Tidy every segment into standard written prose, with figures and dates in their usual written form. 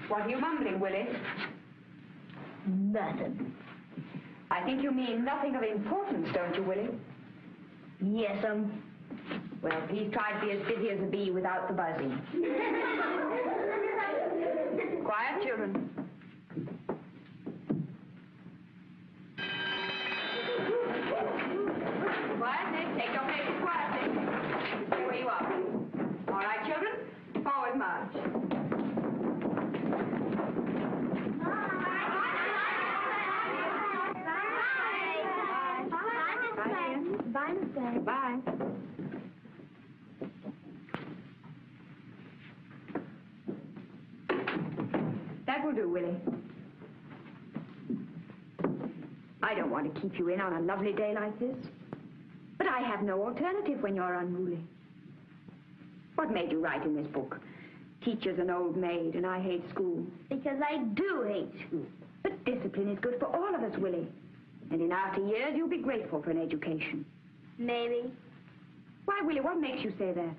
What are you mumbling, Willie? Nothing. I think you mean nothing of importance, don't you, Willie? Yes, Well, please try to be as busy as a bee without the buzzing. Quiet, children. Quietly. Take your places quietly. Stay where you are. All right, children. Forward march. Bye, Miss Day. Bye. That will do, Willie. I don't want to keep you in on a lovely day like this. But I have no alternative when you're unruly. What made you write in this book? Teacher's an old maid and I hate school. Because I do hate school. But discipline is good for all of us, Willie. And in after years, you'll be grateful for an education. Maybe. Why, Willie, what makes you say that?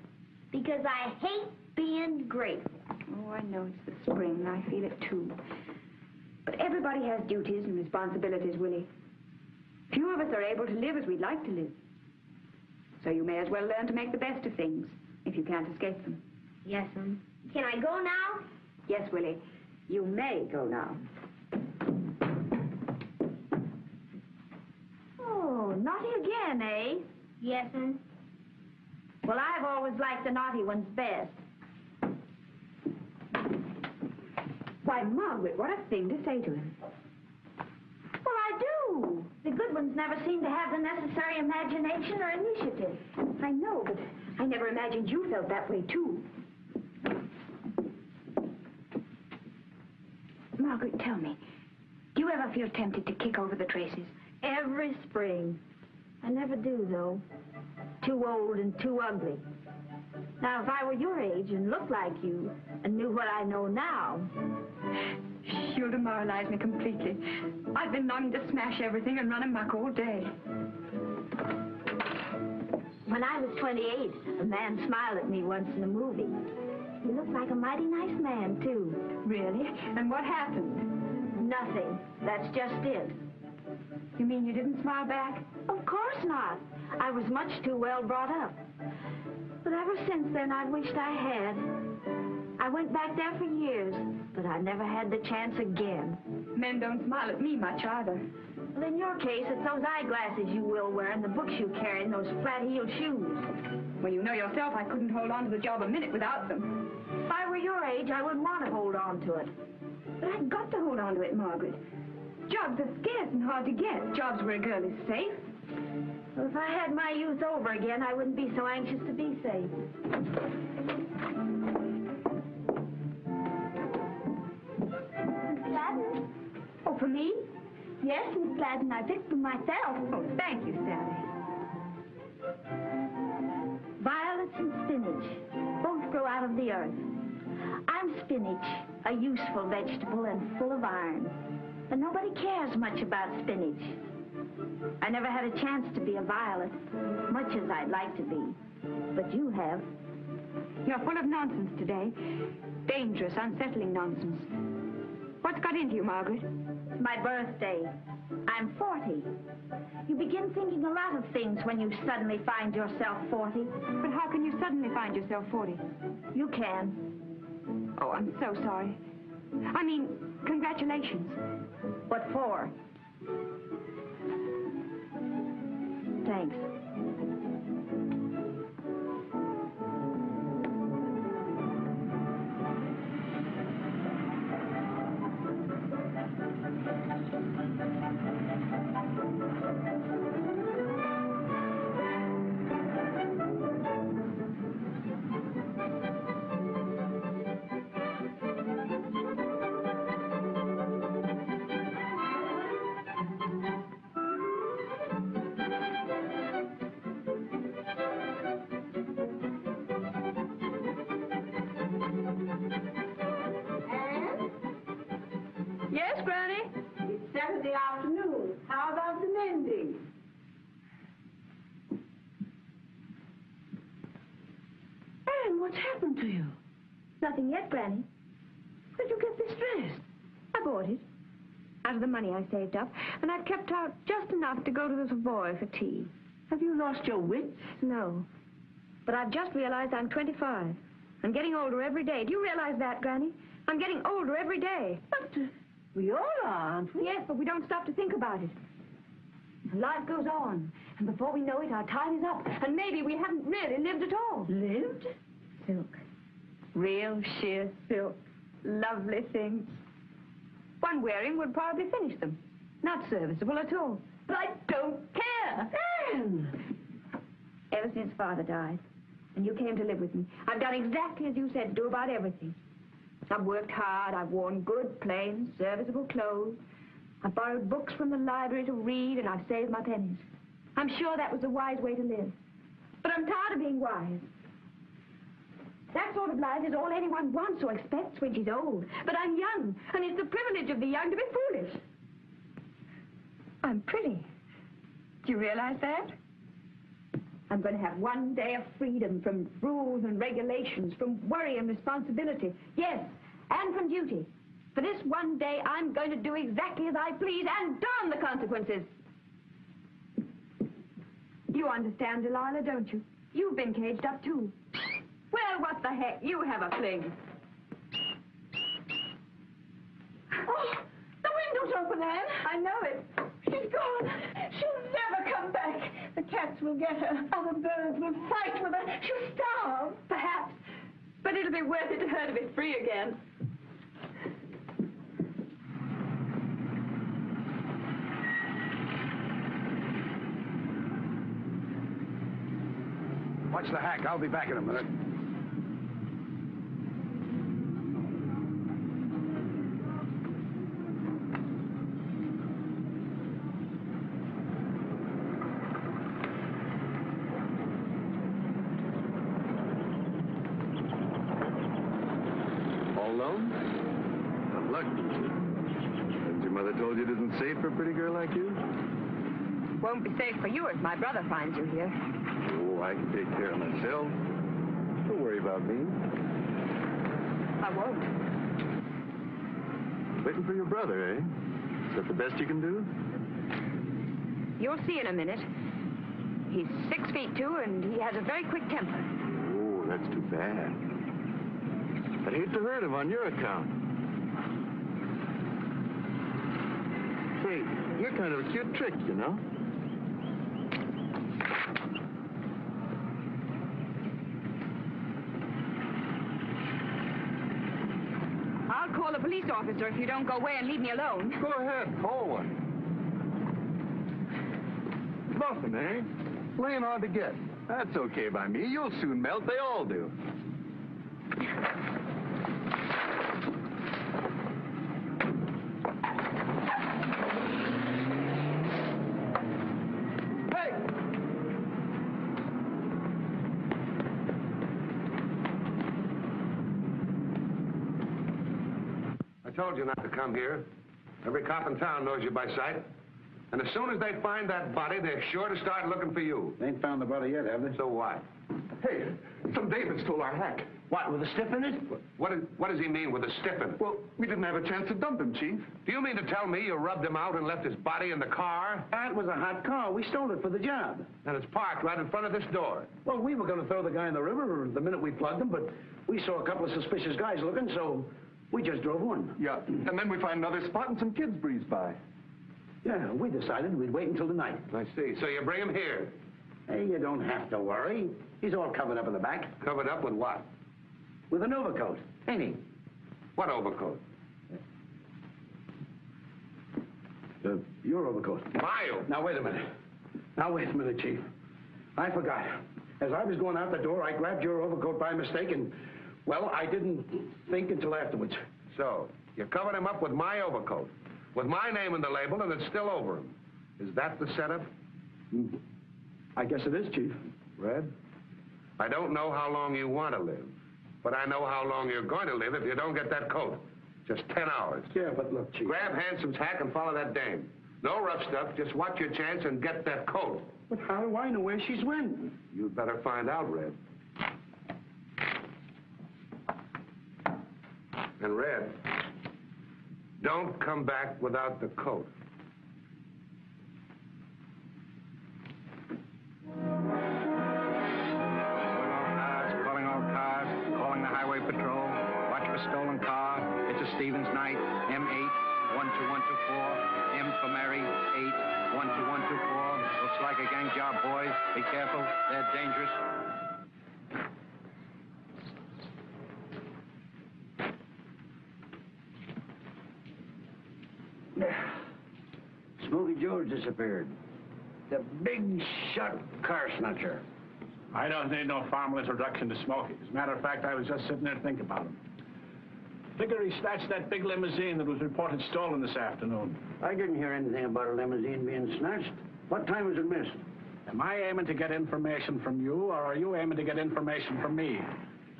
Because I hate being grateful. Oh, I know it's the spring. I feel it, too. But everybody has duties and responsibilities, Willie. Few of us are able to live as we'd like to live. So you may as well learn to make the best of things, if you can't escape them. Yes, Can I go now? Yes, Willie. You may go now. Oh, naughty again, eh? Yes, Well, I've always liked the naughty ones best. Why, Margaret, what a thing to say to him. Well, I do. The good ones never seem to have the necessary imagination or initiative. I know, but I never imagined you felt that way, too. Margaret, tell me, do you ever feel tempted to kick over the traces? Every spring. I never do, though. Too old and too ugly. Now, if I were your age and looked like you and knew what I know now... You'll demoralize me completely. I've been longing to smash everything and run amok all day. When I was 28, a man smiled at me once in a movie. He looked like a mighty nice man, too. Really? And what happened? Nothing. That's just it. You mean you didn't smile back? Of course not. I was much too well brought up. But ever since then, I wished I had. I went back there for years, but I never had the chance again. Men don't smile at me much either. Well, in your case, it's those eyeglasses you will wear and the books you carry and those flat-heeled shoes. Well, you know yourself I couldn't hold on to the job a minute without them. If I were your age, I wouldn't want to hold on to it. But I've got to hold on to it, Margaret. Jobs are scarce and hard to get. Jobs where a girl is safe. Well, if I had my youth over again, I wouldn't be so anxious to be safe. Miss Gladden? Oh, for me? Yes, Miss Gladden. I picked them myself. Oh, thank you, Sally. Violets and spinach both grow out of the earth. I'm spinach, a useful vegetable and full of iron. But nobody cares much about spinach. I never had a chance to be a violet, much as I'd like to be. But you have. You're full of nonsense today. Dangerous, unsettling nonsense. What's got into you, Margaret? It's my birthday. I'm 40. You begin thinking a lot of things when you suddenly find yourself 40. But how can you suddenly find yourself 40? You can. Oh, I'm so sorry. I mean, congratulations. What for? Thanks. Yes, Granny? It's Saturday afternoon. How about the mending? Anne, what's happened to you? Nothing yet, Granny. Where'd you get this dress? I bought it. Out of the money I saved up. And I've kept out just enough to go to the Savoy for tea. Have you lost your wits? No. But I've just realized I'm 25. I'm getting older every day. Do you realize that, Granny? I'm getting older every day. But we all are, aren't we? Yes, but we don't stop to think about it. And life goes on. And before we know it, our time is up. And maybe we haven't really lived at all. Lived? Silk. Real sheer silk. Lovely things. One wearing would probably finish them. Not serviceable at all. But I don't care. Anne! Ever since Father died, and you came to live with me, I've done exactly as you said to do about everything. I've worked hard. I've worn good, plain, serviceable clothes. I've borrowed books from the library to read, and I've saved my pennies. I'm sure that was the wise way to live. But I'm tired of being wise. That sort of life is all anyone wants or expects when she's old. But I'm young, and it's the privilege of the young to be foolish. I'm pretty. Do you realize that? I'm going to have one day of freedom from rules and regulations, from worry and responsibility. Yes, and from duty. For this one day, I'm going to do exactly as I please and darn the consequences. You understand, Delilah, don't you? You've been caged up, too. Well, what the heck? You have a fling. Oh, the window's open, Anne. I know it. She's gone. She'll never come back. The cats will get her. Other birds will fight with her. She'll starve. Perhaps. But it'll be worth it to her to be free again. Watch the hack. I'll be back in a minute. All alone? Not luck. Hasn't your mother told you it isn't safe for a pretty girl like you? Won't be safe for you if my brother finds you here. Oh, I can take care of myself. Don't worry about me. I won't. Waiting for your brother, eh? Is that the best you can do? You'll see in a minute. He's 6 feet 2, and he has a very quick temper. Oh, that's too bad. I'd hate to hurt him on your account. Say, you're kind of a cute trick, you know? I'll call a police officer if you don't go away and leave me alone. Go ahead, call one. Nothing, eh? Laying hard to get. That's okay by me. You'll soon melt. They all do. told you not to come here. Every cop in town knows you by sight. And as soon as they find that body, they're sure to start looking for you. They ain't found the body yet, have they? So what? Hey, some David stole our hack. What, with a stiff in it? What does he mean with a stiffin'? Well, we didn't have a chance to dump him, Chief. Do you mean to tell me you rubbed him out and left his body in the car? That was a hot car. We stole it for the job. And it's parked right in front of this door. Well, we were going to throw the guy in the river the minute we plugged him, but we saw a couple of suspicious guys looking, so we just drove on. Yeah, and then we find another spot and some kids breeze by. Yeah, we decided we'd wait until the night. I see. So you bring him here. Hey, you don't have to worry. He's all covered up in the back. Covered up with what? With an overcoat, ain't he? What overcoat? Your overcoat. My overcoat. Now, wait a minute, Chief. I forgot. As I was going out the door, I grabbed your overcoat by mistake, and, well, I didn't think until afterwards. So, you covered him up with my overcoat, with my name in the label, and it's still over him. Is that the setup? I guess it is, Chief. Red, I don't know how long you want to live, but I know how long you're going to live if you don't get that coat. Just 10 hours. Yeah, but look, Chief. Grab Handsome's hack and follow that dame. No rough stuff, just watch your chance and get that coat. But how do I know where she's went? You'd better find out, Red. And Red, don't come back without the coat. Calling all cars, calling the highway patrol. Watch for stolen car. It's a Stevens night. M8 12124. M for Mary 8 12124. Looks like a gang job, boys. Be careful. They're dangerous. Smokey George disappeared. The big shot car snatcher. I don't need no formal introduction to Smokey. As a matter of fact, I was just sitting there thinking about him. Figure he snatched that big limousine that was reported stolen this afternoon. I didn't hear anything about a limousine being snatched. What time was it missed? Am I aiming to get information from you, or are you aiming to get information from me?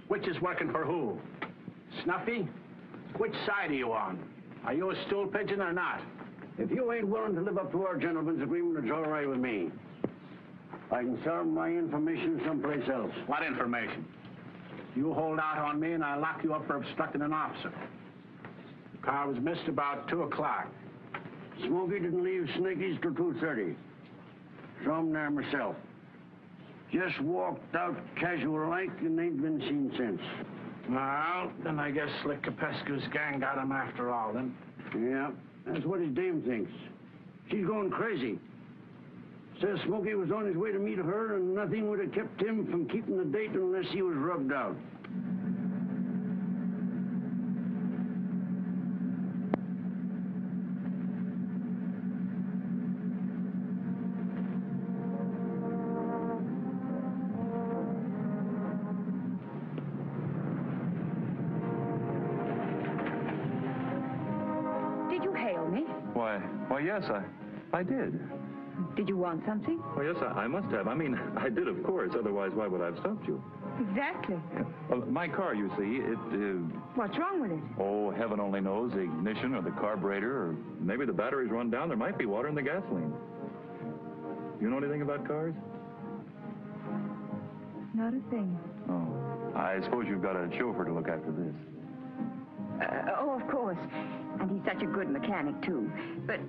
Which is working for who? Snuffy? Which side are you on? Are you a stool pigeon or not? If you ain't willing to live up to our gentleman's agreement, it's all right with me. I can sell my information someplace else. What information? You hold out on me and I'll lock you up for obstructing an officer. The car was missed about 2 o'clock. Smokey didn't leave Snicky's till 2:30. Saw him there myself. Just walked out casual-like and ain't been seen since. Well, then I guess Slick Capescu's gang got him after all, then. Yeah, that's what his dame thinks. She's going crazy. Says Smokey was on his way to meet her, and nothing would have kept him from keeping the date unless he was rubbed out. Did you hail me? Why, yes, I did. Did you want something? Well, yes, I must have. I mean, I did, of course. Otherwise, why would I have stopped you? Exactly. Well, my car, you see, What's wrong with it? oh, heaven only knows, the ignition or the carburetor, or maybe the battery's run down. There might be water in the gasoline. You know anything about cars? Not a thing. Oh, I suppose you've got a chauffeur to look after this. Oh, of course. And he's such a good mechanic, too. But,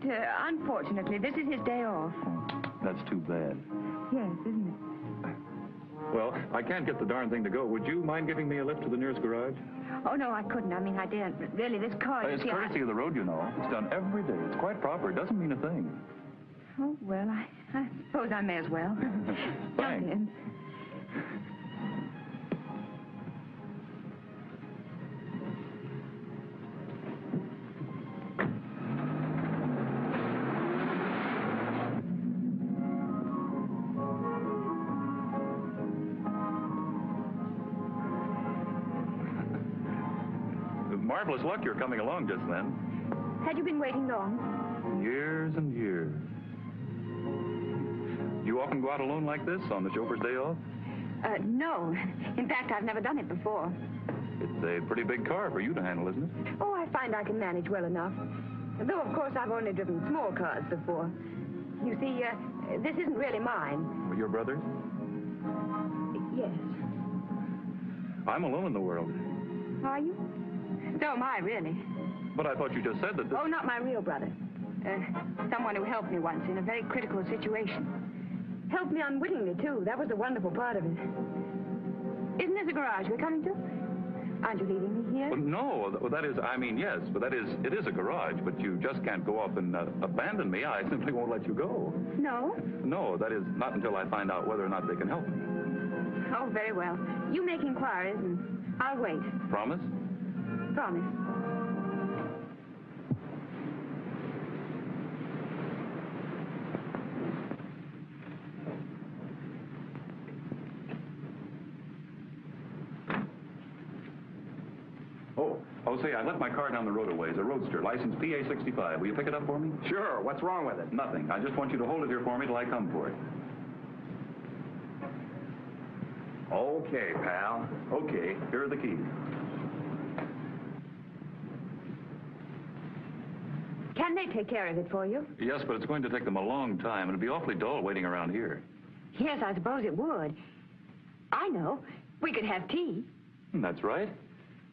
unfortunately, this is his day off. Oh, that's too bad. Yes, isn't it? Well, I can't get the darn thing to go. Would you mind giving me a lift to the nearest garage? Oh, no, I couldn't. I mean, I daren't. But really, this car, you It's see, courtesy of the road, you know. It's done every day. It's quite proper. It doesn't mean a thing. Oh, well, I suppose I may as well. Jump Thanks. in. Marvelous luck you're coming along just then. Had you been waiting long? Years and years. You often go out alone like this on the chauffeur's day off? No. In fact, I've never done it before. It's a pretty big car for you to handle, isn't it? Oh, I find I can manage well enough. Though, of course, I've only driven small cars before. You see, this isn't really mine. Your brother's? Yes. I'm alone in the world. Are you? So am I, really. But I thought you just said that this... Oh, not my real brother. Someone who helped me once in a very critical situation. Helped me unwittingly, too. That was the wonderful part of it. Isn't this a garage we're coming to? Aren't you leaving me here? Well, no, well, that is, I mean, yes, but that is, it is a garage, but you just can't go off and abandon me. I simply won't let you go. No? No, that is not until I find out whether or not they can help me. Oh, very well. You make inquiries, and I'll wait. Promise? Promise. Oh, say, I left my car down the road a ways, a roadster, license PA65. Will you pick it up for me? Sure. What's wrong with it? Nothing. I just want you to hold it here for me till I come for it. Okay, pal. Okay, here are the keys. Can they take care of it for you? Yes, but it's going to take them a long time. It'll be awfully dull waiting around here. Yes, I suppose it would. I know. We could have tea. That's right.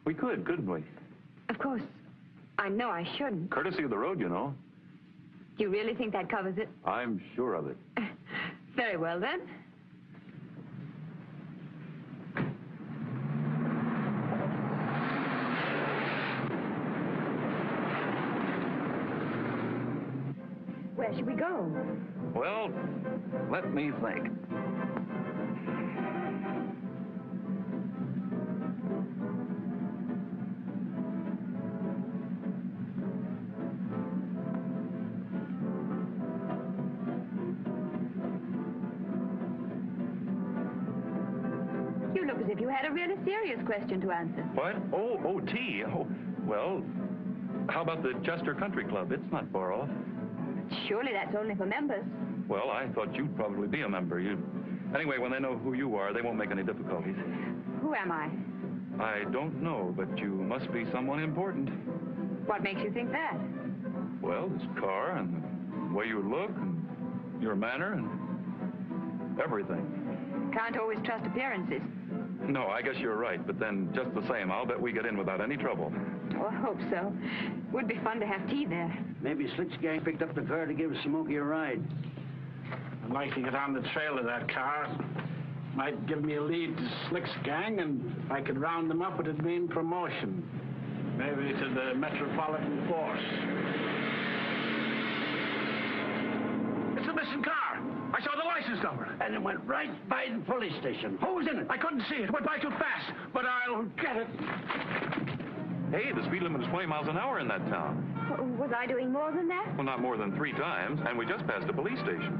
We could, couldn't we? Of course, I know I shouldn't. Courtesy of the road, you know. Do you really think that covers it? I'm sure of it. Very well, then. Where should we go? Well, let me think. You look as if you had a really serious question to answer. What? Oh, tea. Oh, well, how about the Chester Country Club? It's not far off. Surely that's only for members. Well, I thought you'd probably be a member. Anyway, when they know who you are, they won't make any difficulties. Who am I? I don't know, but you must be someone important. What makes you think that? Well, this car and the way you look and your manner and everything. Can't always trust appearances. No, I guess you're right, but then just the same, I'll bet we get in without any trouble. Oh, I hope so. Would be fun to have tea there. Maybe Slick's gang picked up the car to give Smokey a ride. I'd like to get on the trail of that car. Might give me a lead to Slick's gang, and if I could round them up, it'd mean promotion. Maybe to the Metropolitan Force. It's a missing car. I saw the license number. And it went right by the police station. Who was in it? I couldn't see it. It went by too fast, but I'll get it. Hey, the speed limit is 20 miles an hour in that town. Was I doing more than that? Well, not more than 3 times, and we just passed a police station.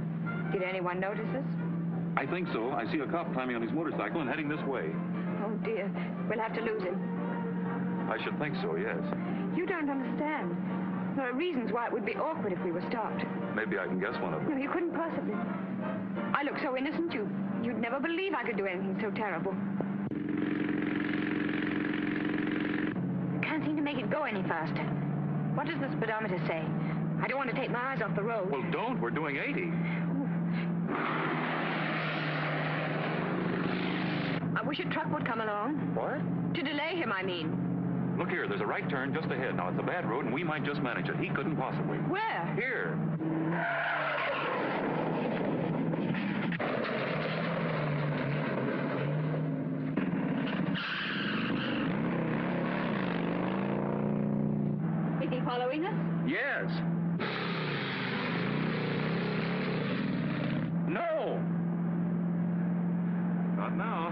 Did anyone notice us? I think so. I see a cop climbing on his motorcycle and heading this way. Oh, dear. We'll have to lose him. I should think so, yes. You don't understand. There are reasons why it would be awkward if we were stopped. Maybe I can guess one of them. No, you couldn't possibly. I look so innocent, you'd never believe I could do anything so terrible. Can't seem to make it go any faster. What does the speedometer say? I don't want to take my eyes off the road. Well, don't. We're doing 80. I wish a truck would come along. What? To delay him, I mean. Look here, there's a right turn just ahead. Now, it's a bad road, and we might just manage it. He couldn't possibly. Where? Here. Is he following us? Yes. No. Not now.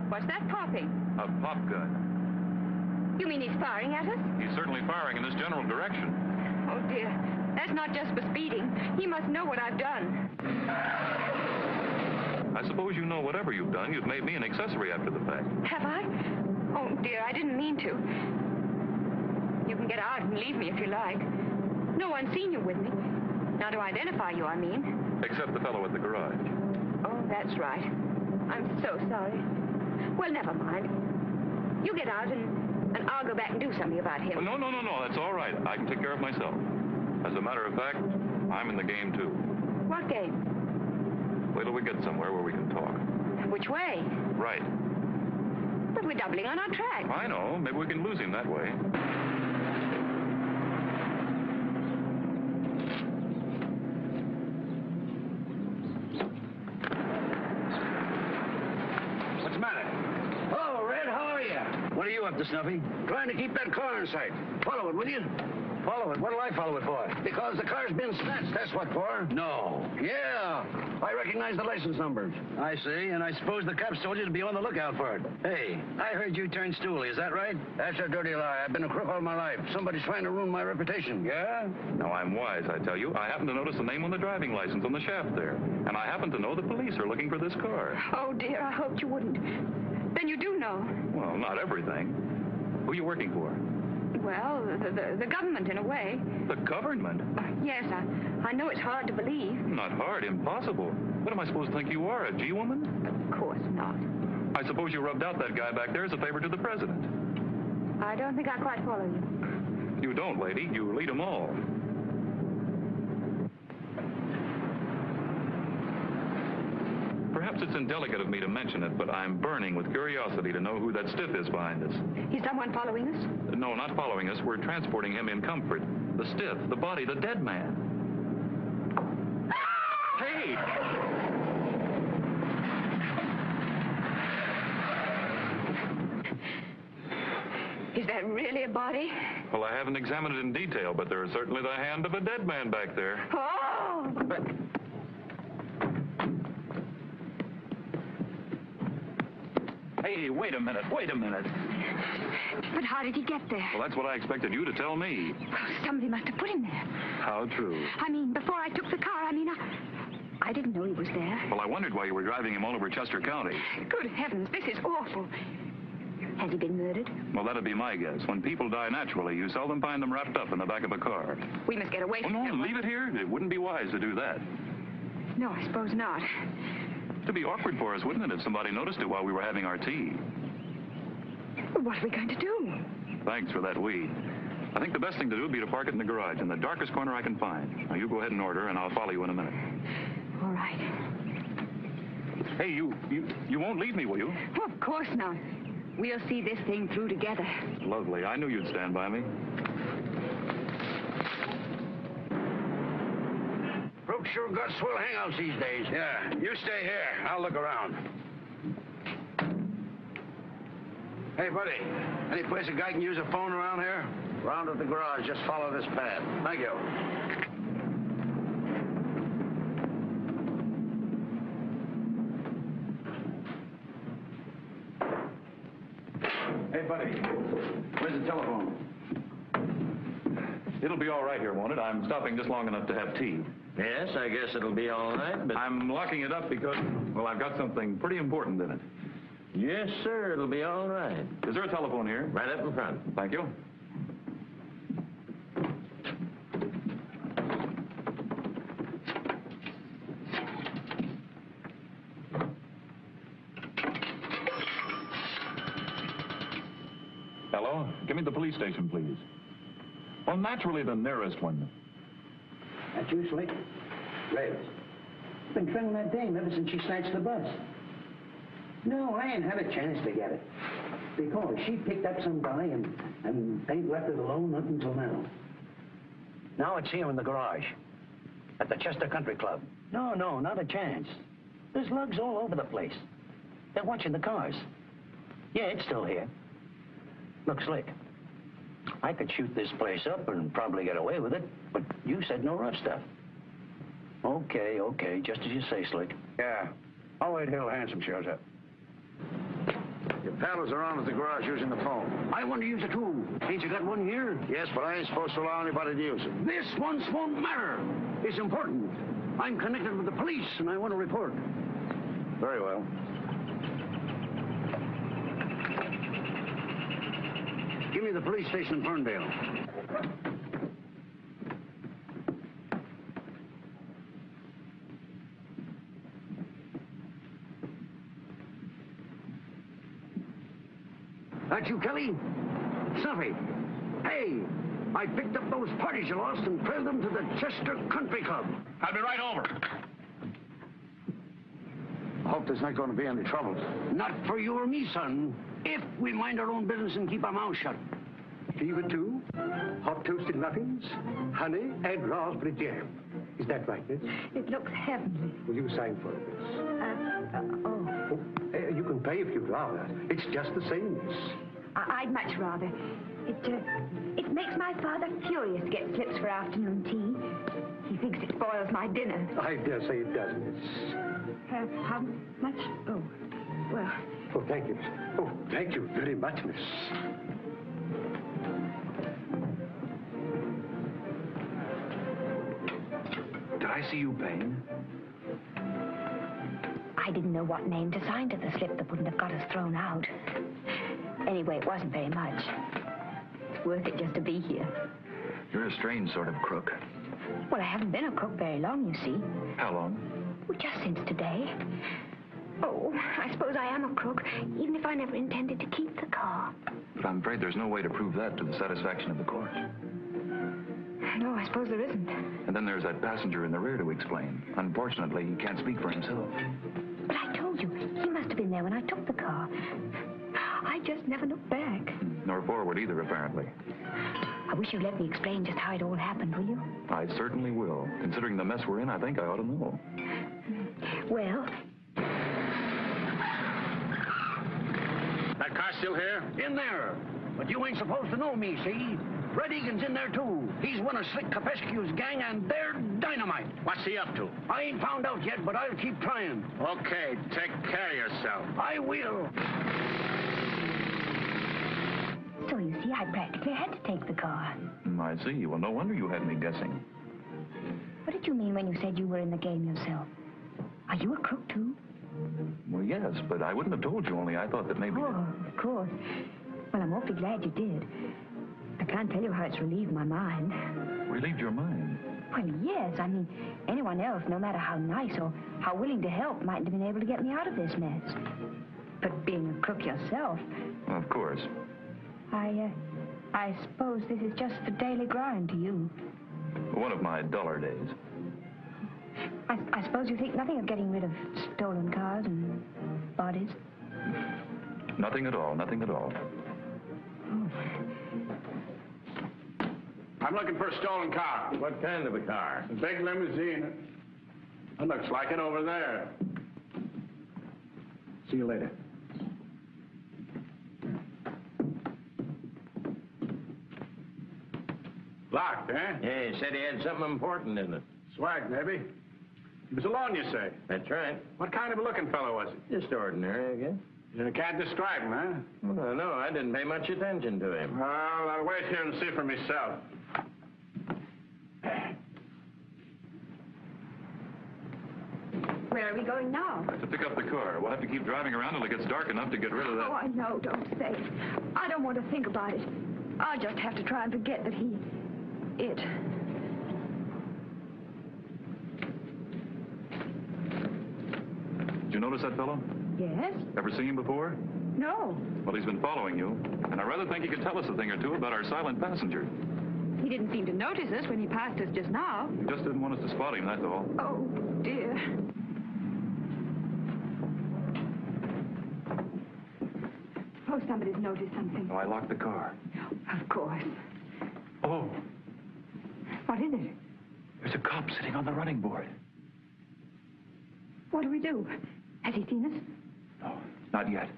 What's that popping? A pop gun. You mean he's firing at us? He's certainly firing in this general direction. Oh, dear. That's not just for speeding. He must know what I've done. I suppose you know whatever you've done, you've made me an accessory after the fact. Have I? Oh, dear, I didn't mean to. You can get out and leave me if you like. No one's seen you with me. Now to identify you, I mean. Except the fellow at the garage. Oh, that's right. I'm so sorry. Well, never mind. You get out and I'll go back and do something about him. No, that's all right. I can take care of myself. As a matter of fact, I'm in the game, too. What game? Wait till we get somewhere where we can talk. Which way? Right. But we're doubling on our track. I know. Maybe we can lose him that way. What's the matter? Hello, Red. How are you? What are you up to, Snuffy? Trying to keep that car in sight. Follow it, will you? Follow it? What'll I follow it for? Because the car's been snatched, that's what for. No. Yeah. I recognize the license numbers. I see, and I suppose the cops told you to be on the lookout for it. Hey, I heard you turned stoolie, is that right? That's a dirty lie. I've been a crook all my life. Somebody's trying to ruin my reputation. Yeah? Now, I'm wise, I tell you. I happen to notice the name on the driving license on the shaft there. And I happen to know the police are looking for this car. Oh, dear, I hoped you wouldn't. Then you do know. Well, not everything. Who are you working for? Well, the government, in a way. The government? Yes, I know it's hard to believe. Not hard, impossible. What am I supposed to think you are, a G-woman? Of course not. I suppose you rubbed out that guy back there as a favor to the president. I don't think I quite follow you. You don't, lady. You lead them all. Perhaps it's indelicate of me to mention it, but I'm burning with curiosity to know who that stiff is behind us. Is someone following us? No, not following us. We're transporting him in comfort. The stiff, the body, the dead man. Hey! Is that really a body? Well, I haven't examined it in detail, but there is certainly the hand of a dead man back there. Oh! Hey, wait a minute. But how did he get there? Well, that's what I expected you to tell me. Somebody must have put him there. How true. I mean, before I took the car, I didn't know he was there. Well, I wondered why you were driving him all over Chester County. Good heavens, this is awful. Has he been murdered? Well, that'd be my guess. When people die naturally, you seldom find them wrapped up in the back of a car. We must get away Oh, from no, him. leave it here. It wouldn't be wise to do that. No, I suppose not. It'd be awkward for us, wouldn't it, if somebody noticed it while we were having our tea? Well, what are we going to do? Thanks for that weed. I think the best thing to do would be to park it in the garage, in the darkest corner I can find. Now, you go ahead and order, and I'll follow you in a minute. All right. Hey, you won't leave me, will you? Oh, of course not. We'll see this thing through together. Lovely. I knew you'd stand by me. Brooks sure got swell hangouts these days. Yeah, you stay here. I'll look around. Hey, buddy, any place a guy can use a phone around here? Round at the garage. Just follow this path. Thank you. Hey, buddy, where's the telephone? It'll be all right here, won't it? I'm stopping just long enough to have tea. Yes, I guess it'll be all right, but... I'm locking it up because, well, I've got something pretty important in it. Yes, sir, it'll be all right. Is there a telephone here? Right up in front. Thank you. Hello? Give me the police station, please. Well, naturally, the nearest one. That's you, Slick? Red. Been trailing that dame ever since she snatched the bus. No, I ain't had a chance to get it. Because she picked up some guy and ain't left it alone up until now. Now it's here in the garage. At the Chester Country Club. No, not a chance. There's lugs all over the place. They're watching the cars. Yeah, it's still here. Look, Slick, I could shoot this place up and probably get away with it, but you said no rough stuff. Okay, just as you say, Slick. Yeah, I'll wait till Handsome shows up. Your pals are on at the garage using the phone. I want to use it too. Ain't you got one here? Yes, but I ain't supposed to allow anybody to use it. This once won't matter. It's important. I'm connected with the police, and I want to report. Very well. Give me the police station in Ferndale. that you, Kelly? Snuffy. Hey, I picked up those parties you lost and trailed them to the Chester Country Club. I'll be right over. I hope there's not going to be any trouble. Not for you or me, son. If we mind our own business and keep our mouths shut. Fever too? Hot toasted muffins? Honey and raspberry jam. Is that right, miss? It looks heavenly. Will you sign for it, miss? You can pay if you'd rather. It's just the same, miss. I'd much rather. It makes my father furious to get slips for afternoon tea. He thinks it spoils my dinner. I dare say it does, miss. How much? Oh, well... Oh, thank you, miss. Oh, thank you very much, miss. Did I see you paying? I didn't know what name to sign to the slip that wouldn't have got us thrown out. Anyway, it wasn't very much. It's worth it just to be here. You're a strange sort of crook. Well, I haven't been a crook very long, you see. How long? Well, just since today. Oh, I suppose I am a crook, even if I never intended to keep the car. But I'm afraid there's no way to prove that to the satisfaction of the court. No, I suppose there isn't. And then there's that passenger in the rear to explain. Unfortunately, he can't speak for himself. But I told you, he must have been there when I took the car. I just never looked back. Nor forward either, apparently. I wish you'd let me explain just how it all happened, will you? I certainly will. Considering the mess we're in, I think I ought to know. Well... That car still here? In there. But you ain't supposed to know me, see? Red Egan's in there, too. He's one of Slick Capescu's gang, and they're dynamite. What's he up to? I ain't found out yet, but I'll keep trying. Okay, take care of yourself. I will. So you see, I practically had to take the car. I see. Well, no wonder you had me guessing. What did you mean when you said you were in the game yourself? Are you a crook, too? Well, yes, but I wouldn't have told you, only I thought that maybe... Oh, of course. Well, I'm awfully glad you did. I can't tell you how it's relieved my mind. Relieved your mind? Well, yes. I mean, anyone else, no matter how nice or how willing to help, mightn't have been able to get me out of this mess. But being a crook yourself... Of course. I suppose this is just the daily grind to you. One of my duller days. I suppose you think nothing of getting rid of stolen cars and bodies? Nothing at all, nothing at all. Oh. I'm looking for a stolen car. What kind of a car? A big limousine. It looks like it over there. See you later. Locked, eh? Yeah, he said he had something important in it. Swag, maybe. He was alone, you say? That's right. What kind of a looking fellow was he? Just ordinary, I guess. You can't describe him, huh? Well, no, I didn't pay much attention to him. Well, I'll wait here and see for myself. Where are we going now? To pick up the car. We'll have to keep driving around until it gets dark enough to get rid of that. Oh, I know. Don't say it. I don't want to think about it. I'll just have to try and forget that it. Did you notice that fellow? Yes? Ever seen him before? No. Well, he's been following you, and I rather think he could tell us a thing or two about our silent passenger. He didn't seem to notice us when he passed us just now. He just didn't want us to spot him, that's all. Oh, dear. Oh, somebody's noticed something. Oh, I locked the car. Of course. Oh, What is it? there's a cop sitting on the running board. What do we do? Has he seen us? No, not yet.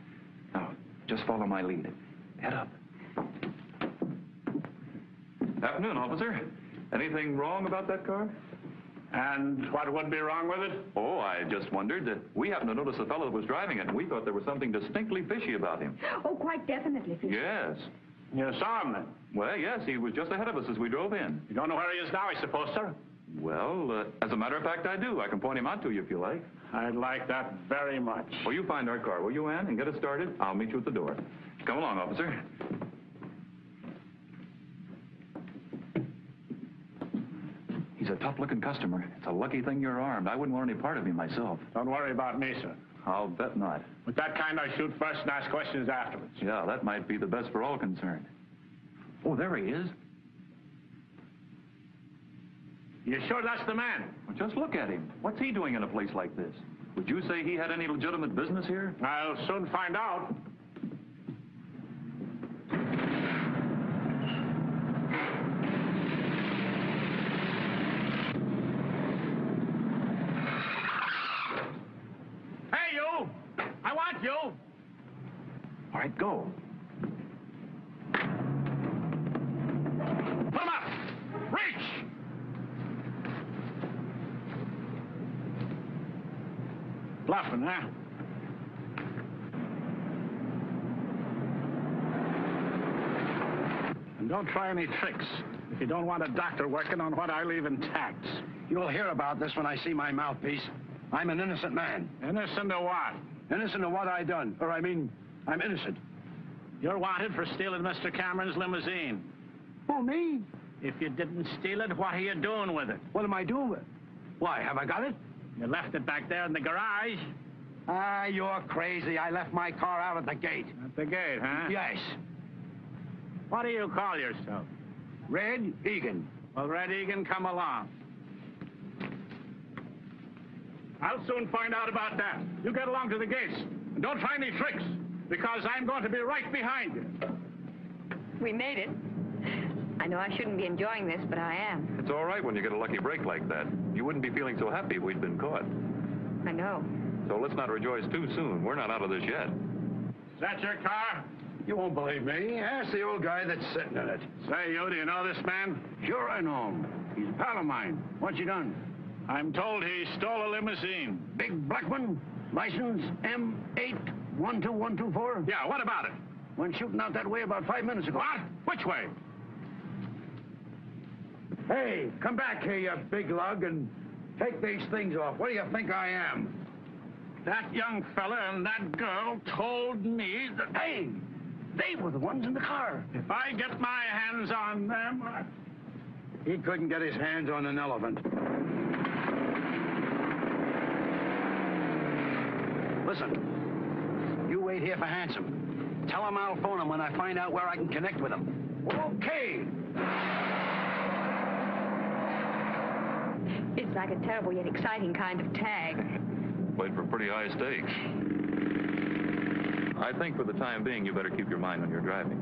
Now, just follow my lead. Head up. Afternoon, officer. Anything wrong about that car? And what would be wrong with it? Oh, I just wondered that we happened to notice the fellow that was driving it, and we thought there was something distinctly fishy about him. Oh, quite definitely. Yes. You saw him then? Well, yes, he was just ahead of us as we drove in. You don't know where he is now, I suppose, sir? Well, as a matter of fact, I do. I can point him out to you if you like. I'd like that very much. Well, you find our car, will you, Ann, and get us started? I'll meet you at the door. Come along, officer. He's a tough-looking customer. It's a lucky thing you're armed. I wouldn't want any part of him myself. Don't worry about me, sir. I'll bet not. With that kind, I shoot first and ask questions afterwards. Yeah, that might be the best for all concerned. Oh, there he is. You sure that's the man? Well, just look at him. What's he doing in a place like this? Would you say he had any legitimate business here? I'll soon find out. Hey, you! I want you! All right, go. Put him up! Reach! Bluffing, huh? And don't try any tricks if you don't want a doctor working on what I leave intact. You'll hear about this when I see my mouthpiece. I'm an innocent man. Innocent of what? Innocent of what I done. Or I mean, I'm innocent. You're wanted for stealing Mr. Cameron's limousine. Oh, me? If you didn't steal it, what are you doing with it? What am I doing with it? Why, have I got it? You left it back there in the garage. Ah, you're crazy. I left my car out at the gate. At the gate, huh? Yes. What do you call yourself? Red Egan. Well, Red Egan, come along. I'll soon find out about that. You get along to the gates. And don't try any tricks, because I'm going to be right behind you. We made it. I know I shouldn't be enjoying this, but I am. It's all right when you get a lucky break like that. You wouldn't be feeling so happy if we'd been caught. I know. So let's not rejoice too soon. We're not out of this yet. Is that your car? You won't believe me. Ask the old guy that's sitting in it. Say, you, do you know this man? Sure I know him. He's a pal of mine. What's he done? I'm told he stole a limousine. Big black one? License M812124? Yeah, what about it? Went shooting out that way about 5 minutes ago. What? Which way? Hey, come back here, you big lug, and take these things off. What do you think I am? That young fella and that girl told me that... Hey, they were the ones in the car. If I get my hands on them... He couldn't get his hands on an elephant. Listen, you wait here for Handsome. Tell him I'll phone him when I find out where I can connect with him. Okay. It's like a terrible yet exciting kind of tag. Wait for pretty high stakes. I think for the time being, you better keep your mind on your driving.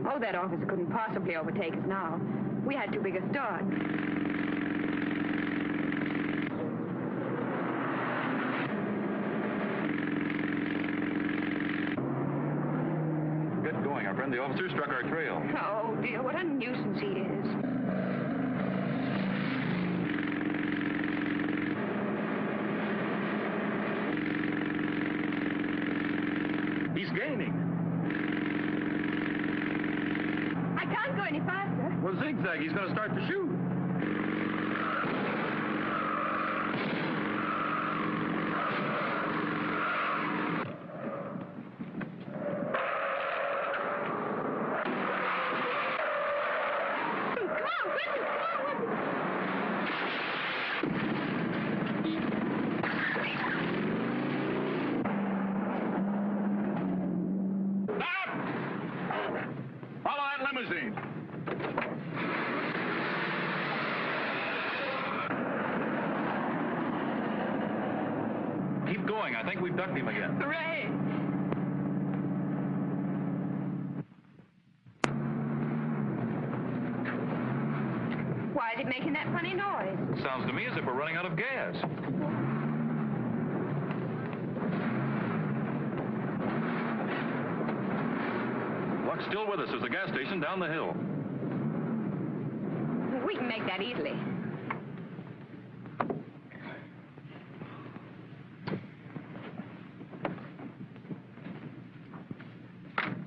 Oh, that officer couldn't possibly overtake us now. We had too big a start. Get going. Our friend the officer struck our trail. Oh, dear, what a nuisance he is. He's gaining. I can't go any faster. Well, zigzag. He's going to start to shoot. Limousine. Keep going. I think we've ducked him again. Hooray! Why is it making that funny noise? Sounds to me as if we're running out of gas. Walk still with us. There's a gas station down the hill. We can make that easily.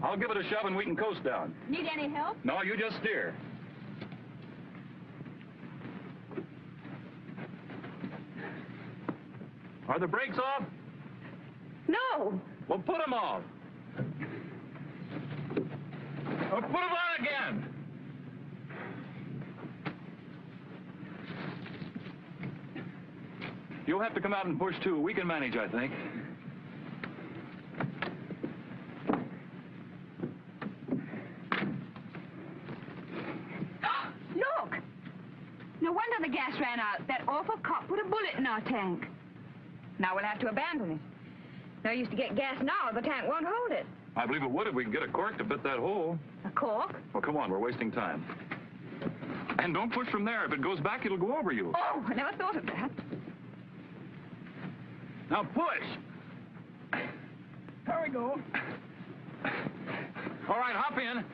I'll give it a shove and we can coast down. Need any help? No, you just steer. Are the brakes off? No. Well, put them off. Or put them on again. You'll have to come out and push, too. We can manage, I think. wonder the gas ran out. That awful cop put a bullet in our tank. Now we'll have to abandon it. No use to get gas now if the tank won't hold it. I believe it would if we could get a cork to fit that hole. A cork? Well, come on, we're wasting time. And don't push from there. If it goes back, it'll go over you. Oh, I never thought of that. Now push. There we go. All right, hop in.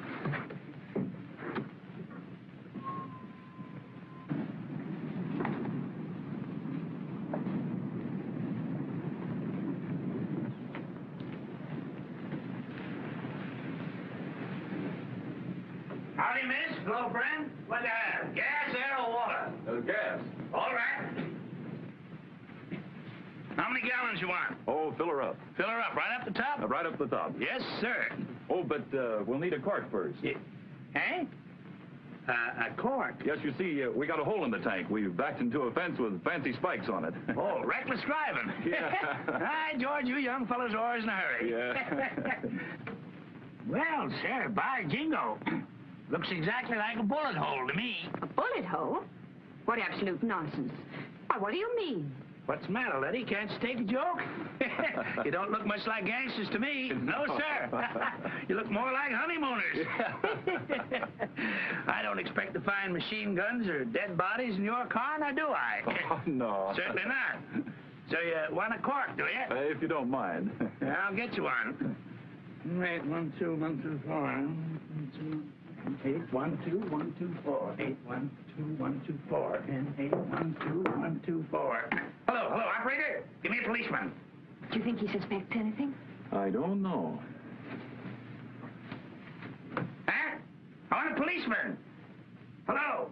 Howdy, miss. Hello, friend. What do you have? Gas, air, or water? Gas. All right. How many gallons you want? Oh, fill her up. Fill her up right up the top? Right up the top. Yes, sir. Oh, but we'll need a cork first. Eh? A cork? Yes, you see, we got a hole in the tank. We've backed into a fence with fancy spikes on it. Oh, reckless driving. Yeah. All right, George, you young fellas are always in a hurry. Yeah. Well, sir, by jingo. Looks exactly like a bullet hole to me. A bullet hole? What absolute nonsense. Why, what do you mean? What's the matter, Letty? Can't you take a joke? You don't look much like gangsters to me. No, sir. You look more like honeymooners. I don't expect to find machine guns or dead bodies in your car, now do I? Oh, no. Certainly not. So you want a cork, do you? If you don't mind. I'll get you one. 8, 1, 2, 1, 2, 4. 8, 1, 2, 1, 2, 4. 8, 1, 2, 1, 2, 4. And 8, 1, 2, 1, 2, 4. Hello, operator. Give me a policeman. Do you think he suspects anything? I don't know. Huh? I want a policeman. Hello.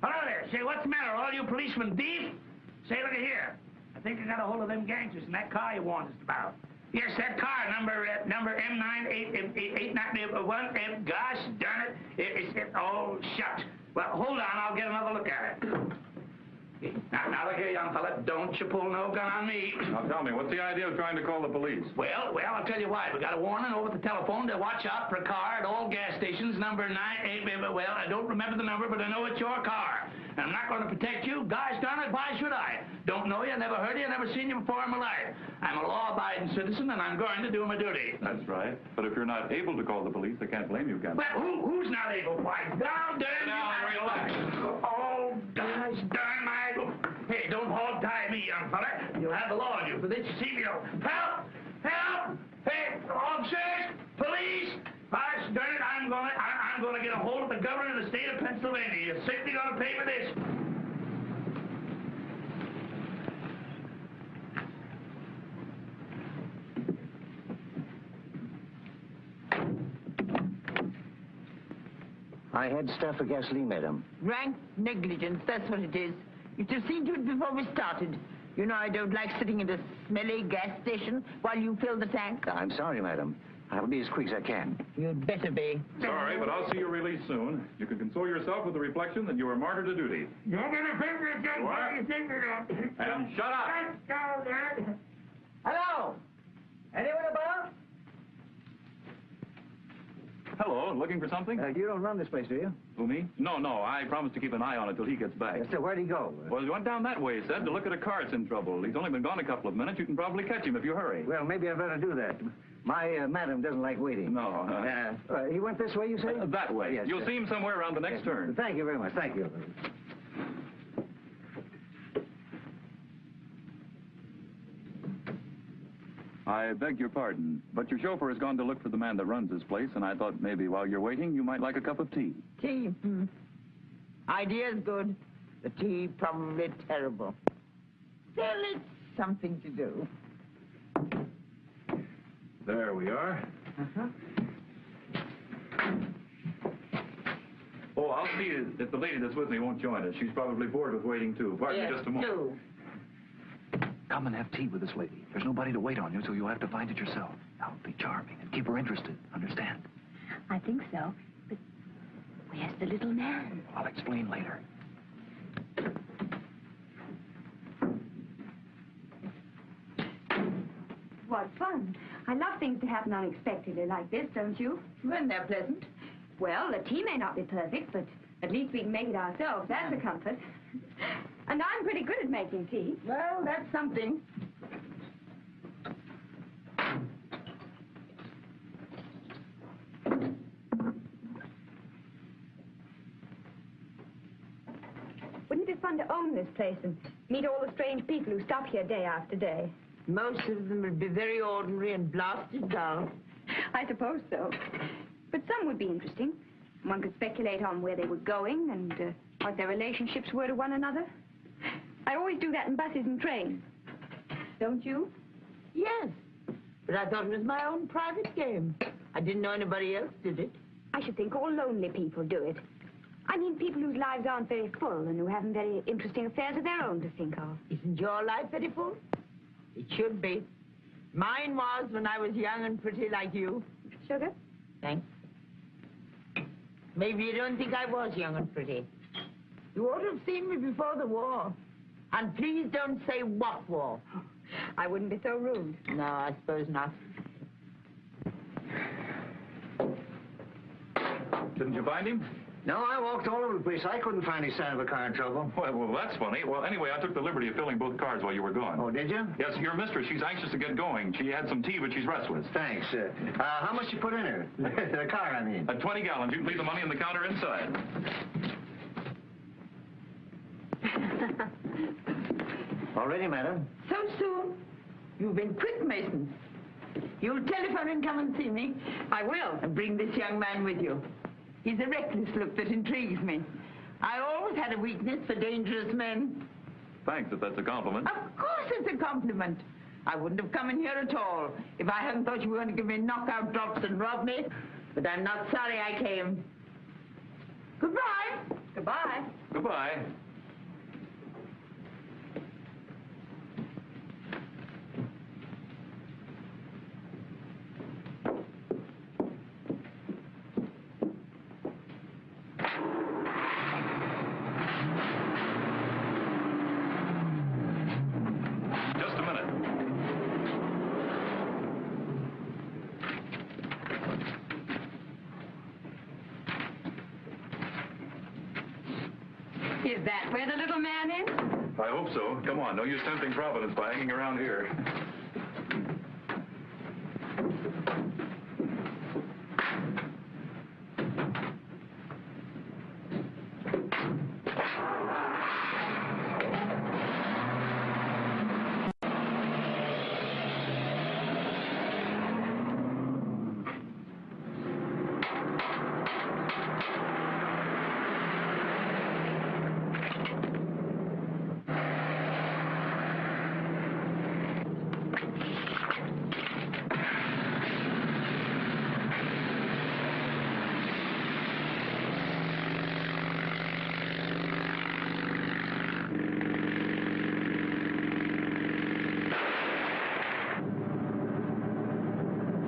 Hello there. Say, what's the matter? All you policemen thief? Say, look at here. I think I got a hold of them gangsters in that car you warned us about. Yes, that car, number M9881. Gosh darn it. Oh, shucks. Well, hold on. I'll get another look at it. Now, look here, young fella. Don't you pull no gun on me. Now, tell me, what's the idea of trying to call the police? Well, I'll tell you why. We got a warning over the telephone to watch out for a car at all gas stations, number 98. Well, I don't remember the number, but I know it's your car. And I'm not going to protect you. Gosh darn it, why should I? Don't know you, never heard of you, never seen you before in my life. I'm a law-abiding citizen, and I'm going to do my duty. That's right. But if you're not able to call the police, they can't blame you, can they? Well, who's not able? Why, down there. Sit down and relax. Oh, gosh darn my... Hey, don't hog-tie me, young fella. You'll have the law on you for this. You see me, help! Help! Hey, officers! Police! Gosh darn it, I'm gonna get a hold of the governor of the state of Pennsylvania. You're certainly gonna pay for this. I had stuff for gasoline, madam. Rank negligence, that's what it is. You should have seen to it before we started. You know I don't like sitting at a smelly gas station while you fill the tank. I'm sorry, madam. I'll be as quick as I can. You'd better be. Sorry, but I'll see you released soon. You can console yourself with the reflection that you were martyred to duty. You're gonna finger it, And shut up! Hello? Anyone above? Hello, looking for something? You don't run this place, do you? Who, me? No, I promised to keep an eye on it till he gets back. So where'd he go? Well, he went down that way, he said, to look at a car that's in trouble. He's only been gone a couple of minutes. You can probably catch him if you hurry. Well, maybe I better do that. My madam doesn't like waiting. No. He went this way, you say? That way. Yes, You'll see him somewhere around the next turn. Thank you very much. Thank you. I beg your pardon, but your chauffeur has gone to look for the man that runs this place, and I thought maybe while you're waiting, you might like a cup of tea. Tea? Idea's good. The tea probably terrible. Still, it's something to do. There we are. Oh, I'll see if the lady that's with me won't join us. She's probably bored with waiting, too. Pardon me just a moment. Do. Come and have tea with this lady. There's nobody to wait on you, so you'll have to find it yourself. Now, be charming and keep her interested. Understand? I think so. But where's the little man? I'll explain later. What fun. I love things to happen unexpectedly like this, don't you? When they're pleasant. Well, the tea may not be perfect, but at least we can make it ourselves. That's a comfort. And I'm pretty good at making tea. Well, that's something. Wouldn't it be fun to own this place and meet all the strange people who stop here day after day? Most of them would be very ordinary and blasted dull. I suppose so. But some would be interesting. One could speculate on where they were going and what their relationships were to one another. I always do that in buses and trains. Don't you? Yes, but I thought it was my own private game. I didn't know anybody else did it. I should think all lonely people do it. I mean people whose lives aren't very full and who haven't very interesting affairs of their own to think of. Isn't your life very full? It should be. Mine was when I was young and pretty like you. Sugar? Thanks. Maybe you don't think I was young and pretty. You ought to have seen me before the war. And please don't say what war. I wouldn't be so rude. No, I suppose not. Didn't you find him? No, I walked all over the place. I couldn't find any sign of a car in trouble. Well, that's funny. Well, anyway, I took the liberty of filling both cars while you were gone. Oh, did you? Yes, your mistress, she's anxious to get going. She had some tea, but she's restless. Thanks. How much you put in her? The car, I mean. 20 gallons. You can leave the money on the counter inside. All ready, madam? So soon? You've been quick, Mason. You'll telephone and come and see me. I will. And bring this young man with you. He's a reckless look that intrigues me. I always had a weakness for dangerous men. Thanks, if that's a compliment. Of course it's a compliment. I wouldn't have come in here at all if I hadn't thought you were going to give me knockout drops and rob me. But I'm not sorry I came. Goodbye. Goodbye. Goodbye. Just a minute. Is that where the little man is? I hope so. Come on, no use tempting Providence by hanging around here.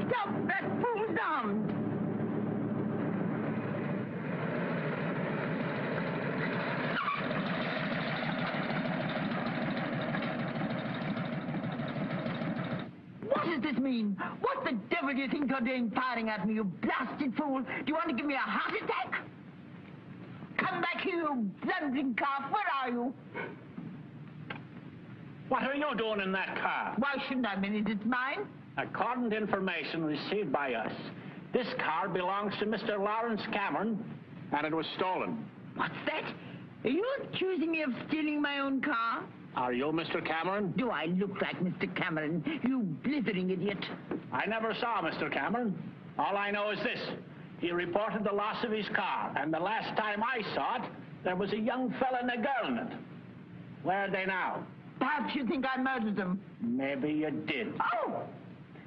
Stop that fool down. What does this mean? What the devil do you think you're doing firing at me, you blasted fool? Do you want to give me a heart attack? Come back here, you blundering calf. Where are you? What are you doing in that car? Why shouldn't I mean it? It's mine. According to information received by us, this car belongs to Mr. Lawrence Cameron, and it was stolen. What's that? Are you accusing me of stealing my own car? Are you Mr. Cameron? Do I look like Mr. Cameron, you blithering idiot? I never saw Mr. Cameron. All I know is this. He reported the loss of his car, and the last time I saw it, there was a young fella and a girl in it. Where are they now? Perhaps you think I murdered them. Maybe you did. Oh!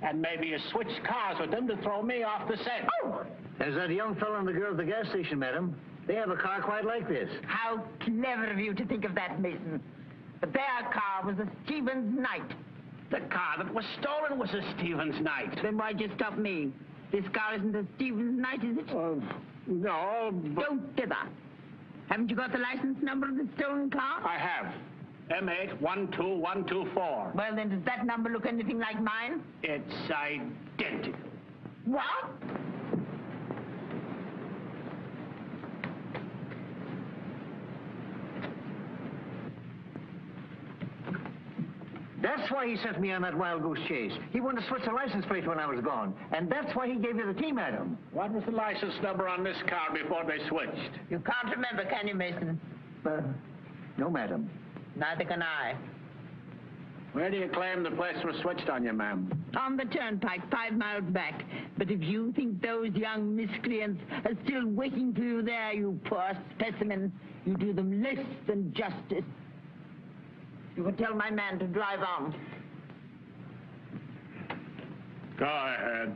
And maybe you switched cars with them to throw me off the scent. Oh! There's that young fellow and the girl at the gas station, madam. They have a car quite like this. How clever of you to think of that, Mason. But their car was a Stevens Knight. The car that was stolen was a Stevens Knight. Then why'd you stop me? This car isn't a Stevens Knight, is it? No, but... Don't dither. Haven't you got the license number of the stolen car? I have. M812124. Well, then, does that number look anything like mine? It's identical. What? That's why he sent me on that wild goose chase. He wanted to switch the license plate when I was gone. And that's why he gave you the key, madam. What was the license number on this car before they switched? You can't remember, can you, Mason? No, madam. Neither can I. Where do you claim the place was switched on you, ma'am? On the turnpike, 5 miles back. But if you think those young miscreants are still waiting for you there, you poor specimen, you do them less than justice. You will tell my man to drive on. Go ahead.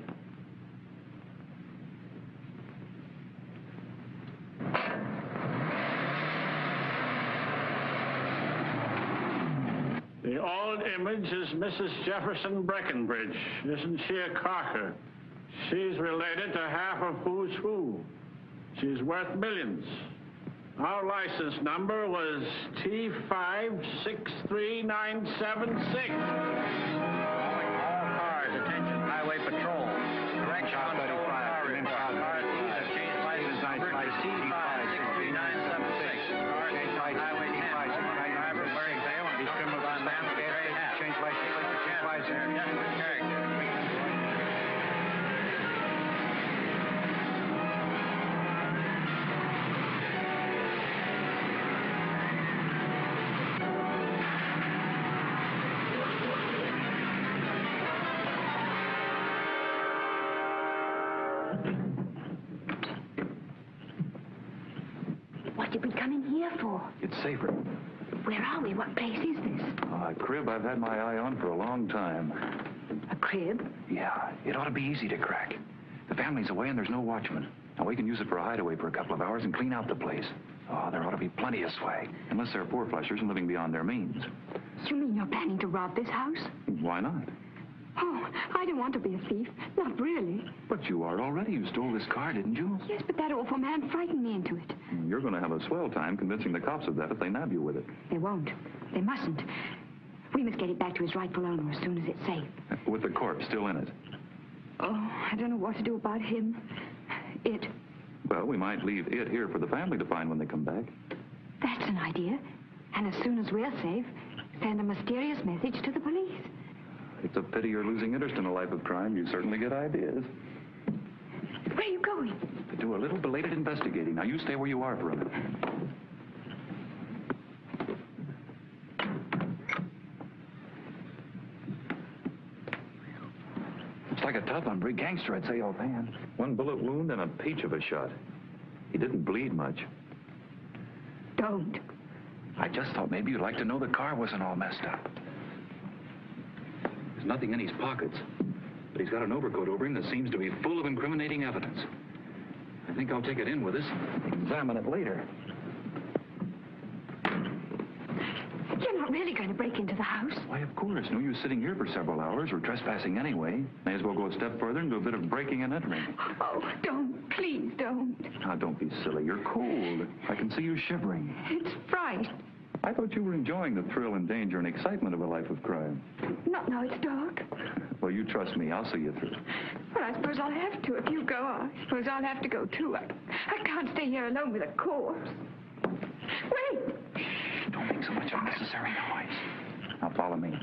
The old image is Mrs. Jefferson Breckenbridge. Isn't she a corker? She's related to half of who's who. She's worth millions. Our license number was T563976. Cars, attention, Highway Patrol. Direction on 35. Cars have changed license number to T563976. Highway T56. Driver wearing veil and these criminals on stand with gray hat. Change license plate to T56. What did we come in here for? It's safer. Where are we? What place is this? A crib I've had my eye on for a long time. A crib? Yeah, it ought to be easy to crack. The family's away and there's no watchman. Now, we can use it for a hideaway for a couple of hours and clean out the place. Oh, there ought to be plenty of swag. Unless they're four-flushers and living beyond their means. You mean you're planning to rob this house? Why not? Oh, I don't want to be a thief. Not really. But you are already. You stole this car, didn't you? Yes, but that awful man frightened me into it. You're going to have a swell time convincing the cops of that if they nab you with it. They won't. They mustn't. We must get it back to his rightful owner as soon as it's safe. With the corpse still in it. Oh, I don't know what to do about him. It. Well, we might leave it here for the family to find when they come back. That's an idea. And as soon as we're safe, send a mysterious message to the police. It's a pity you're losing interest in a life of crime. You certainly get ideas. Where are you going? To do a little belated investigating. Now, you stay where you are for a minute. Looks like a tough one, big gangster, I'd say offhand. 1 bullet wound and a peach of a shot. He didn't bleed much. Don't. I just thought maybe you'd like to know the car wasn't all messed up. There's nothing in his pockets, but he's got an overcoat over him that seems to be full of incriminating evidence. I think I'll take it in with us and examine it later. You're not really going to break into the house? Why, of course. No use sitting here for several hours. We're trespassing anyway. May as well go a step further and do a bit of breaking and entering. Oh, don't. Please don't. Now, don't be silly. You're cold. I can see you shivering. It's fright. I thought you were enjoying the thrill and danger and excitement of a life of crime. Not now it's dark. Well, you trust me. I'll see you through. Well, I suppose I'll have to. If you go, I suppose I'll have to go, too. I can't stay here alone with a corpse. Wait! Don't make so much unnecessary noise. Now, follow me.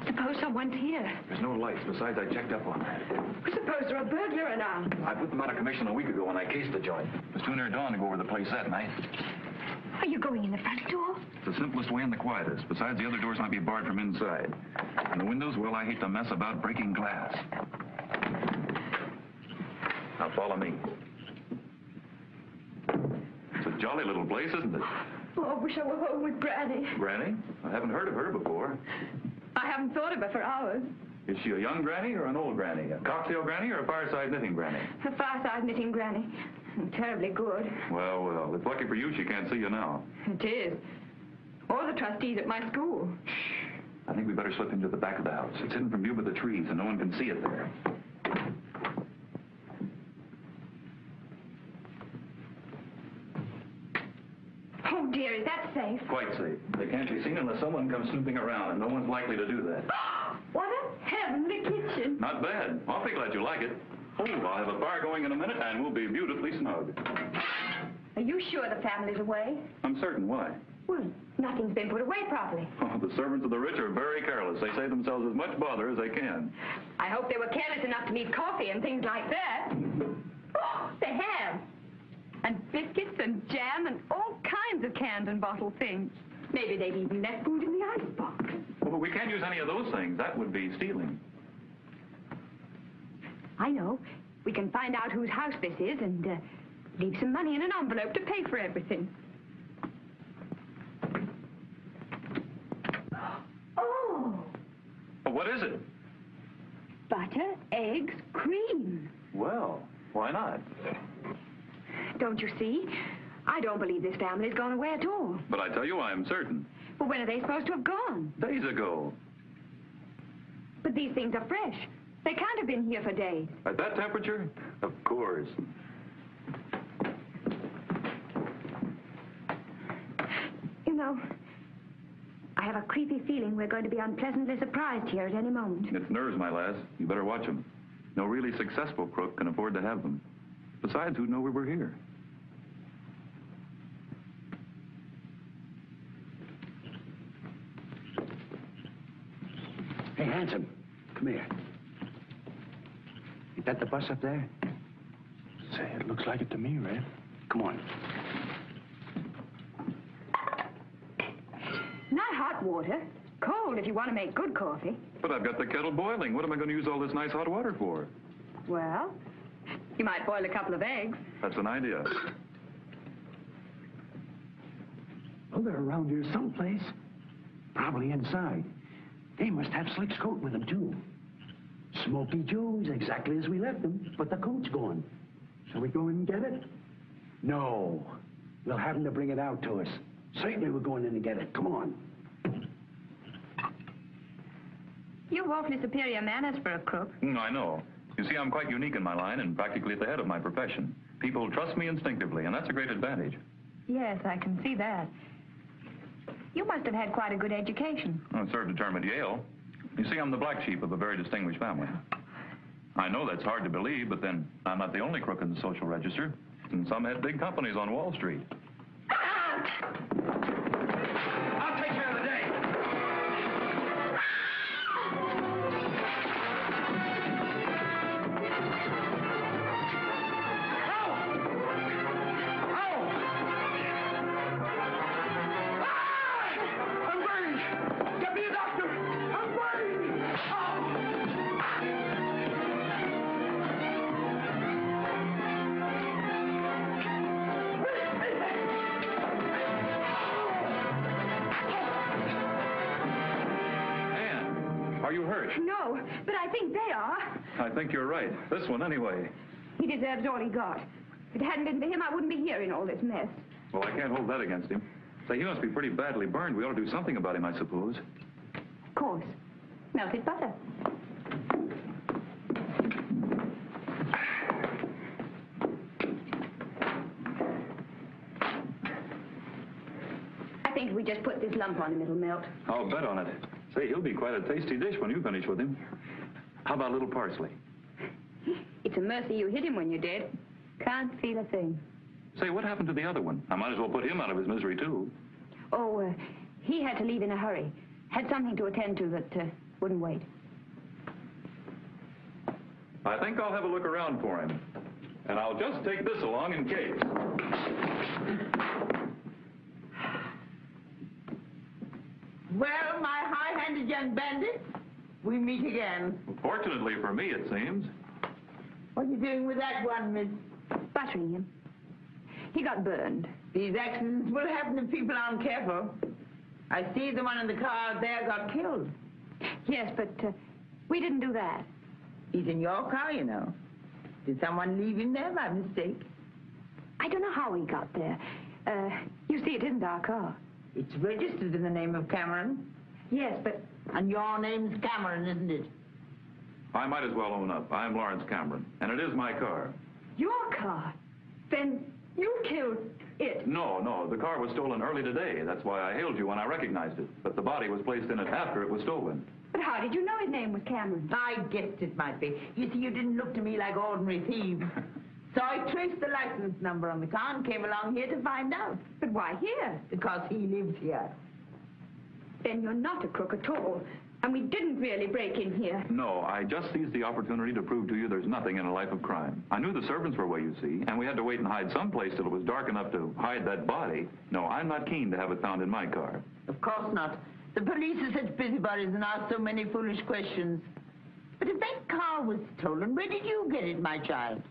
Suppose someone's here. There's no lights. Besides, I checked up on that. Suppose they're a burglar around. I put them out of commission a week ago when I cased the joint. It was too near dawn to go over the place that night. Are you going in the front door? It's the simplest way and the quietest. Besides, the other doors might be barred from inside. And the windows, well, I hate to mess about breaking glass. Now, follow me. It's a jolly little place, isn't it? Oh, I wish I were home with Granny. Granny? I haven't heard of her before. I haven't thought of her for hours. Is she a young granny or an old granny? A cocktail granny or a fireside knitting granny? A fireside knitting Granny. Terribly good. Well, well, it's lucky for you she can't see you now. It is. Or the trustees at my school. I think we better slip into the back of the house. It's hidden from view by the trees, and no one can see it there. Oh, dear, is that safe? Quite safe. They can't be seen unless someone comes snooping around, and no one's likely to do that. What a heavenly kitchen. Not bad. Awfully glad you like it. Oh, I'll have a fire going in a minute, and we'll be beautifully snug. Are you sure the family's away? I'm certain. Why? Well, nothing's been put away properly. Oh, the servants of the rich are very careless. They save themselves as much bother as they can. I hope they were careless enough to leave coffee and things like that. Oh, they have. And biscuits and jam and all kinds of canned and bottled things. Maybe they've even left food in the icebox. Well, but we can't use any of those things. That would be stealing. I know. We can find out whose house this is and leave some money in an envelope to pay for everything. Oh! Well, what is it? Butter, eggs, cream. Well, why not? Don't you see? I don't believe this family's gone away at all. But I tell you, I am certain. Well, when are they supposed to have gone? Days ago. But these things are fresh. They can't have been here for days. At that temperature? Of course. You know, I have a creepy feeling we're going to be unpleasantly surprised here at any moment. It's nerves, my lass. You better watch them. No really successful crook can afford to have them. Besides, who'd know we were here? Hey, handsome, come here. Is that the bus up there? Say, it looks like it to me, Red. Come on. Not hot water. Cold if you want to make good coffee. But I've got the kettle boiling. What am I going to use all this nice hot water for? Well, you might boil a couple of eggs. That's an idea. Oh, they're around here someplace. Probably inside. They must have Slick's coat with them, too. Smoky Joe's, exactly as we left them, but the coat's gone. Shall we go in and get it? No. We'll have them to bring it out to us. Certainly we're going in to get it. Come on. You've awfully superior manners for a crook. I know. You see, I'm quite unique in my line and practically at the head of my profession. People trust me instinctively, and that's a great advantage. Yes, I can see that. You must have had quite a good education. I served a term at Yale. You see, I'm the black sheep of a very distinguished family. I know that's hard to believe, but then I'm not the only crook in the social register. And some had big companies on Wall Street. I'll take care of the day. I'm burned! Get me a doctor! I'm burned! Are you hurt? No, but I think they are. I think you're right. This one, anyway. He deserves all he got. If it hadn't been for him, I wouldn't be here in all this mess. Well, I can't hold that against him. Say, he must be pretty badly burned. We ought to do something about him, I suppose. Of course. Melted butter. I think if we just put this lump on him, it'll melt. I'll bet on it. Say, he'll be quite a tasty dish when you finish with him. How about a little parsley? It's a mercy you hit him when you're dead. Can't feel a thing. Say, what happened to the other one? I might as well put him out of his misery, too. Oh, he had to leave in a hurry. Had something to attend to that wouldn't wait. I think I'll have a look around for him. And I'll just take this along in case. Well, my high-handed young bandit, we meet again. Fortunately for me, it seems. What are you doing with that one, miss? Buttering him. He got burned. These accidents will happen if people aren't careful. I see the one in the car out there got killed. Yes, but we didn't do that. He's in your car, you know. Did someone leave him there by mistake? I don't know how he got there. You see, it isn't our car. It's registered in the name of Cameron. Yes, but... And your name's Cameron, isn't it? I might as well own up. I'm Lawrence Cameron, and it is my car. Your car? Then you killed it. No. The car was stolen early today. That's why I hailed you when I recognized it. But the body was placed in it after it was stolen. But how did you know his name was Cameron? I guessed it might be. You see, you didn't look to me like ordinary thieves. So I traced the license number on the car and came along here to find out. But why here? Because he lives here. Then you're not a crook at all. And we didn't really break in here. No, I just seized the opportunity to prove to you there's nothing in a life of crime. I knew the servants were away, you see, and we had to wait and hide someplace till it was dark enough to hide that body. No, I'm not keen to have it found in my car. Of course not. The police are such busybodies and ask so many foolish questions. But if that car was stolen, where did you get it, my child?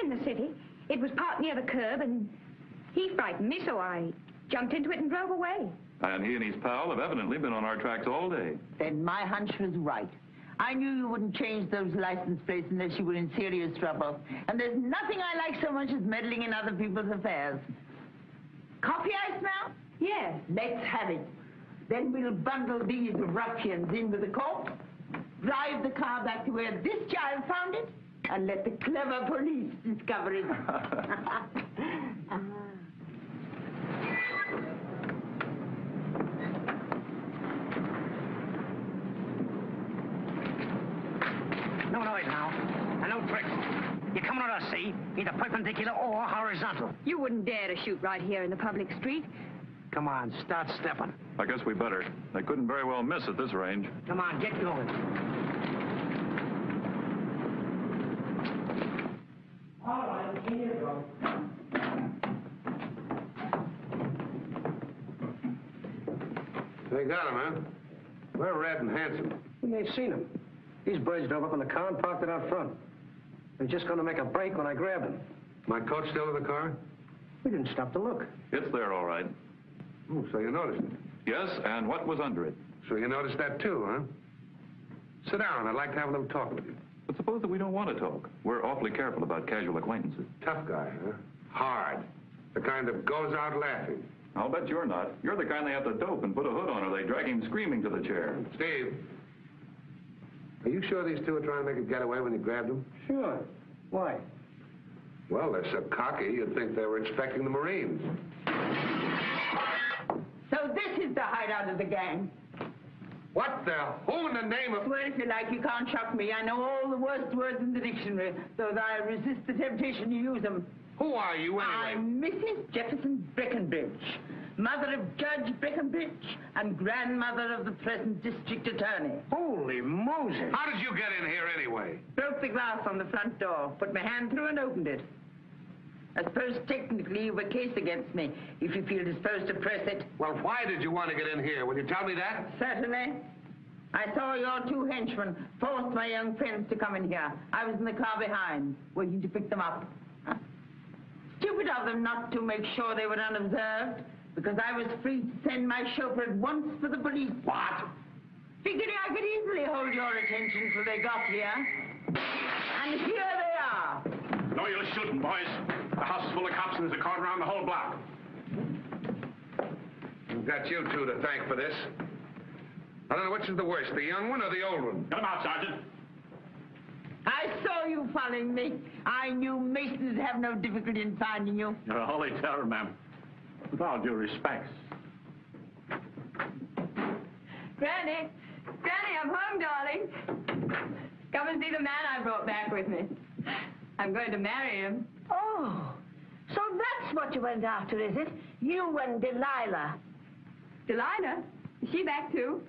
In the city. It was parked near the curb, and he frightened me, so I jumped into it and drove away. And he and his pal have evidently been on our tracks all day. Then my hunch was right. I knew you wouldn't change those license plates unless you were in serious trouble. And there's nothing I like so much as meddling in other people's affairs. Coffee ice now? Yes. Let's have it. Then we'll bundle these ruffians into the court, drive the car back to where this child found it, and let the clever police discover it. No noise now, and no tricks. You're coming on us, see? Either perpendicular or horizontal. You wouldn't dare to shoot right here in the public street. Come on, start stepping. I guess we better. They couldn't very well miss at this range. Come on, get going. All right, here you go. They got him, huh? We're red and handsome. We ain't seen him. These birds drove up in the car and parked it out front. They're just going to make a break when I grabbed them. My coat still in the car? We didn't stop to look. It's there, all right. Oh, so you noticed it. Yes, and what was under it? So you noticed that too, huh? Sit down. I'd like to have a little talk with you. But suppose that we don't want to talk. We're awfully careful about casual acquaintances. Tough guy, huh? Hard. The kind that goes out laughing. I'll bet you're not. You're the kind they have to dope and put a hood on, or they drag him screaming to the chair. Steve, are you sure these two are trying to make a getaway when you grabbed them? Sure. Why? Well, they're so cocky, you'd think they were inspecting the Marines. So this is the hideout of the gang. What the? Who in the name of... Well, if you like, you can't shock me. I know all the worst words in the dictionary, though I resist the temptation to use them. Who are you, anyway? I'm Mrs. Jefferson Breckenbridge, mother of Judge Breckenbridge and grandmother of the present district attorney. Holy Moses. How did you get in here, anyway? Broke the glass on the front door, put my hand through and opened it. I suppose technically you've a case against me, if you feel disposed to press it. Well, why did you want to get in here? Will you tell me that? Certainly. I saw your two henchmen force my young friends to come in here. I was in the car behind, waiting to pick them up. Stupid of them not to make sure they were unobserved, because I was free to send my chauffeur at once for the police. What? Figuring I could easily hold your attention till they got here. And here they are. No, you shouldn't, boys. The house is full of cops and there's a cordon around the whole block. We've got you two to thank for this. I don't know which is the worst, the young one or the old one. Get them out, Sergeant. I saw you following me. I knew Masons would have no difficulty in finding you. You're a holy terror, ma'am. With all due respect. Granny! Granny, I'm home, darling. Come and see the man I brought back with me. I'm going to marry him. Oh, so that's what you went after, is it? You and Delilah. Delilah? Is she back, too?